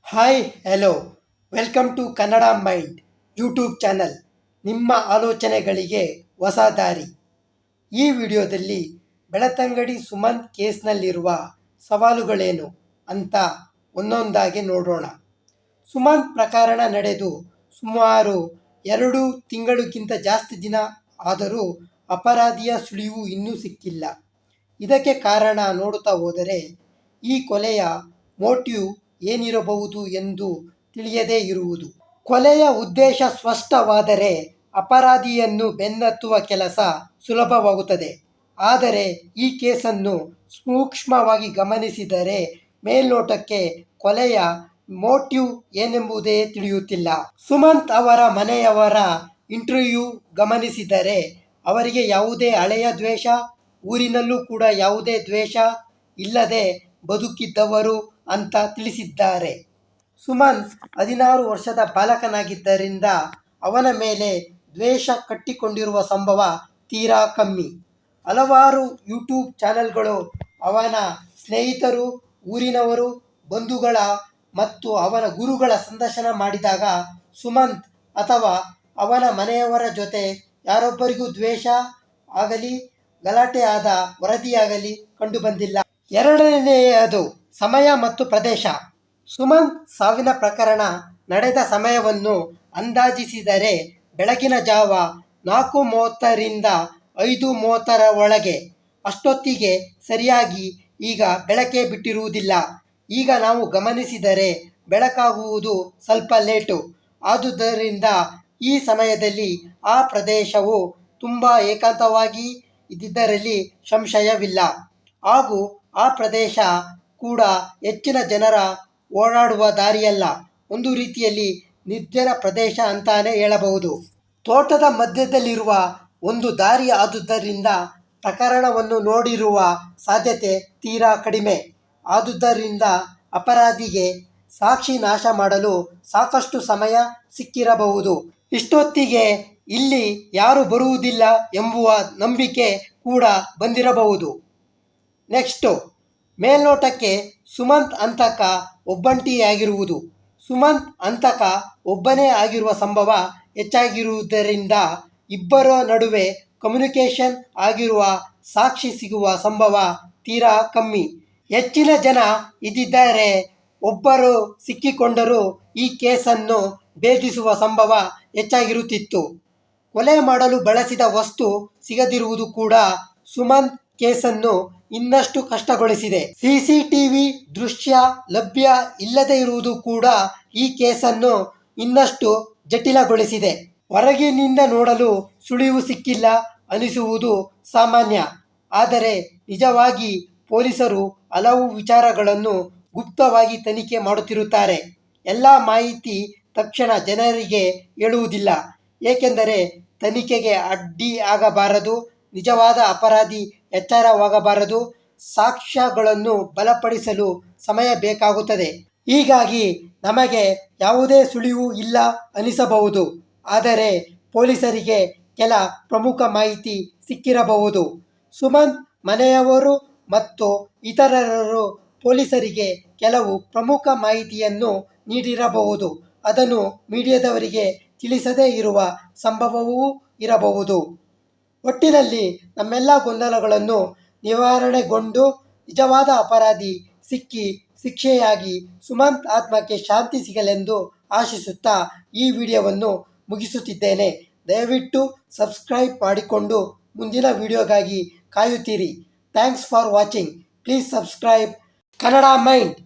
Hi hello welcome to Kannada mind YouTube channel. ನಿಮ್ಮ ಆಲೋಚನೆಗಳಿಗೆ ಹೊಸ ದಾರಿ. ಈ ವಿಡಿಯೋದಲ್ಲಿ ಬೆಳತಂಗಡಿ ಸುಮಂತ್ ಕೇಸ್ನಲ್ಲಿರುವ ಸವಾಲುಗಳೇನು ಅಂತ ಒಂದೊಂದಾಗಿ ನೋಡೋಣ. ಸುಮಂತ್ ಪ್ರಕರಣ ನಡೆದು ಸುಮಾರು 2 ತಿಂಗಳಿಗಿಂತ ಜಾಸ್ತಿ ದಿನ ಆದರೂ ಅಪರಾಧಿಯ ಸುಳಿವು ಇನ್ನೂ ಸಿಕ್ಕಿಲ್ಲ. ಇದಕ್ಕೆ ಕಾರಣ ನೋಡುತ್ತಾ ಹೋದರೆ ಈ ಕೊಲೆಯ ಮೋಟಿವ್ ಏನಿರಬಹುದು ಎಂದು ತಿಳಿಯದೇ ಇರುವುದು. ಕೊಲೆಯ ಉದ್ದೇಶ ಸ್ಪಷ್ಟವಾದರೆ ಅಪರಾಧಿಯನ್ನು ಬೆನ್ನತ್ತುವ ಕೆಲಸ ಸುಲಭವಾಗುತ್ತದೆ. ಆದರೆ ಈ ಕೇಸನ್ನು ಸೂಕ್ಷ್ಮವಾಗಿ ಗಮನಿಸಿದರೆ ಮೇಲ್ನೋಟಕ್ಕೆ ಕೊಲೆಯ ಮೋಟಿವ್ ಏನೆಂಬುದೇ ತಿಳಿಯುತ್ತಿಲ್ಲ. ಸುಮಂತ್ ಅವರ ಮನೆಯವರ ಇಂಟರ್ವ್ಯೂ ಗಮನಿಸಿದರೆ ಅವರಿಗೆ ಯಾವುದೇ ಹಳೆಯ ದ್ವೇಷ, ಊರಿನಲ್ಲೂ ಕೂಡ ಯಾವುದೇ ದ್ವೇಷ ಇಲ್ಲದೆ ಬದುಕಿದ್ದವರು ಅಂತ ತಿಳಿಸಿದ್ದಾರೆ. ಸುಮಂತ್ 16 ವರ್ಷದ ಬಾಲಕನಾಗಿದ್ದರಿಂದ ಅವನ ಮೇಲೆ ದ್ವೇಷ ಕಟ್ಟಿಕೊಂಡಿರುವ ಸಂಭವ ತೀರಾ ಕಮ್ಮಿ. ಹಲವಾರು ಯೂಟ್ಯೂಬ್ ಚಾನೆಲ್ಗಳು ಅವನ ಸ್ನೇಹಿತರು, ಊರಿನವರು, ಬಂಧುಗಳ ಮತ್ತು ಅವನ ಗುರುಗಳ ಸಂದರ್ಶನ ಮಾಡಿದಾಗ ಸುಮಂತ್ ಅಥವಾ ಅವನ ಮನೆಯವರ ಜೊತೆ ಯಾರೊಬ್ಬರಿಗೂ ದ್ವೇಷ ಆಗಲಿ ಗಲಾಟೆ ಆದ ವರದಿಯಾಗಲಿ ಕಂಡುಬಂದಿಲ್ಲ. ಎರಡನೆಯದು ಸಮಯ ಮತ್ತು ಪ್ರದೇಶ. ಸುಮಂತ್ ಸಾವಿನ ಪ್ರಕರಣ ನಡೆದ ಸಮಯವನ್ನು ಅಂದಾಜಿಸಿದರೆ ಬೆಳಗಿನ ಜಾವ 4:30ರಿಂದ 5:30 ಒಳಗೆ. ಅಷ್ಟೊತ್ತಿಗೆ ಸರಿಯಾಗಿ ಈಗ ಬೆಳಕೇ ಬಿಟ್ಟಿರುವುದಿಲ್ಲ. ಈಗ ನಾವು ಗಮನಿಸಿದರೆ ಬೆಳಕಾಗುವುದು ಸ್ವಲ್ಪ ಲೇಟು. ಆದುದರಿಂದ ಈ ಸಮಯದಲ್ಲಿ ಆ ಪ್ರದೇಶವು ತುಂಬ ಏಕಾಂತವಾಗಿ ಇದ್ದಿದ್ದರಲ್ಲಿ ಸಂಶಯವಿಲ್ಲ. ಹಾಗೂ ಆ ಪ್ರದೇಶ ಕೂಡ ಹೆಚ್ಚಿನ ಜನರ ಓಡಾಡುವ ದಾರಿಯಲ್ಲ. ಒಂದು ರೀತಿಯಲ್ಲಿ ನಿರ್ಜನ ಪ್ರದೇಶ ಅಂತಾನೆ ಹೇಳಬಹುದು. ತೋಟದ ಮಧ್ಯದಲ್ಲಿರುವ ಒಂದು ದಾರಿ ಆದುದರಿಂದ ಪ್ರಕರಣವನ್ನು ನೋಡಿರುವ ಸಾಧ್ಯತೆ ತೀರಾ ಕಡಿಮೆ. ಆದುದರಿಂದ ಅಪರಾಧಿಗೆ ಸಾಕ್ಷಿ ನಾಶ ಮಾಡಲು ಸಾಕಷ್ಟು ಸಮಯ ಸಿಕ್ಕಿರಬಹುದು. ಇಷ್ಟೊತ್ತಿಗೆ ಇಲ್ಲಿ ಯಾರೂ ಬರುವುದಿಲ್ಲ ಎಂಬುವ ನಂಬಿಕೆ ಕೂಡ ಬಂದಿರಬಹುದು. ನೆಕ್ಸ್ಟು, ಮೇಲ್ನೋಟಕ್ಕೆ ಸುಮಂತ್ ಹಂತಕ ಒಬ್ಬಂಟಿಯಾಗಿರುವುದು. ಸುಮಂತ್ ಹಂತಕ ಒಬ್ಬನೇ ಆಗಿರುವ ಸಂಭವ ಹೆಚ್ಚಾಗಿರುವುದರಿಂದ ಇಬ್ಬರ ನಡುವೆ ಕಮ್ಯುನಿಕೇಷನ್ ಆಗಿರುವ ಸಾಕ್ಷಿ ಸಿಗುವ ಸಂಭವ ತೀರಾ ಕಮ್ಮಿ. ಹೆಚ್ಚಿನ ಜನ ಇದ್ದಿದ್ದರೆ ಒಬ್ಬರು ಸಿಕ್ಕಿಕೊಂಡರೂ ಈ ಕೇಸನ್ನು ಭೇದಿಸುವ ಸಂಭವ ಹೆಚ್ಚಾಗಿರುತ್ತಿತ್ತು. ಕೊಲೆ ಮಾಡಲು ಬಳಸಿದ ವಸ್ತು ಸಿಗದಿರುವುದು ಕೂಡ ಸುಮಂತ್ ಕೇಸನ್ನು ಇನ್ನಷ್ಟು ಕಷ್ಟಗೊಳಿಸಿದೆ. CCTV ದೃಶ್ಯ ಲಭ್ಯ ಇಲ್ಲದೇ ಇರುವುದು ಕೂಡ ಈ ಕೇಸನ್ನು ಇನ್ನಷ್ಟು ಜಟಿಲಗೊಳಿಸಿದೆ. ಹೊರಗಿನಿಂದ ನೋಡಲು ಸುಳಿವು ಸಿಕ್ಕಿಲ್ಲ ಅನಿಸುವುದು ಸಾಮಾನ್ಯ. ಆದರೆ ನಿಜವಾಗಿ ಪೊಲೀಸರು ಹಲವು ವಿಚಾರಗಳನ್ನು ಗುಪ್ತವಾಗಿ ತನಿಖೆ ಮಾಡುತ್ತಿರುತ್ತಾರೆ. ಎಲ್ಲ ಮಾಹಿತಿ ತಕ್ಷಣ ಜನರಿಗೆ ಹೇಳುವುದಿಲ್ಲ. ಏಕೆಂದರೆ ತನಿಖೆಗೆ ಅಡ್ಡಿ ಆಗಬಾರದು, ನಿಜವಾದ ಅಪರಾಧಿ ಎಚ್ಚರವಾಗಬಾರದು, ಸಾಕ್ಷ್ಯಗಳನ್ನು ಬಲಪಡಿಸಲು ಸಮಯ ಬೇಕಾಗುತ್ತದೆ. ಹೀಗಾಗಿ ನಮಗೆ ಯಾವುದೇ ಸುಳಿವು ಇಲ್ಲ ಅನಿಸಬಹುದು. ಆದರೆ ಪೊಲೀಸರಿಗೆ ಕೆಲ ಪ್ರಮುಖ ಮಾಹಿತಿ ಸಿಕ್ಕಿರಬಹುದು. ಸುಮಂತ್ ಮನೆಯವರು ಮತ್ತು ಇತರರು ಪೊಲೀಸರಿಗೆ ಕೆಲವು ಪ್ರಮುಖ ಮಾಹಿತಿಯನ್ನು ನೀಡಿರಬಹುದು. ಅದನ್ನು ಮೀಡಿಯಾದವರಿಗೆ ತಿಳಿಸದೇ ಇರುವ ಸಂಭವವೂ ಇರಬಹುದು. ಒಟ್ಟಿನಲ್ಲಿ ನಮ್ಮೆಲ್ಲ ಗೊಂದಲಗಳನ್ನು ನಿವಾರಣೆಗೊಂಡು ನಿಜವಾದ ಅಪರಾಧಿ ಸಿಕ್ಕಿ ಶಿಕ್ಷೆಯಾಗಿ ಸುಮಂತ್ ಆತ್ಮಕ್ಕೆ ಶಾಂತಿ ಸಿಗಲೆಂದು ಆಶಿಸುತ್ತಾ ಈ ವಿಡಿಯೋವನ್ನು ಮುಗಿಸುತ್ತಿದ್ದೇನೆ. ದಯವಿಟ್ಟು ಸಬ್ಸ್ಕ್ರೈಬ್ ಮಾಡಿಕೊಂಡು ಮುಂದಿನ ವಿಡಿಯೋಗಾಗಿ ಕಾಯುತ್ತೀರಿ. Thanks for watching. Please subscribe Kannada mind.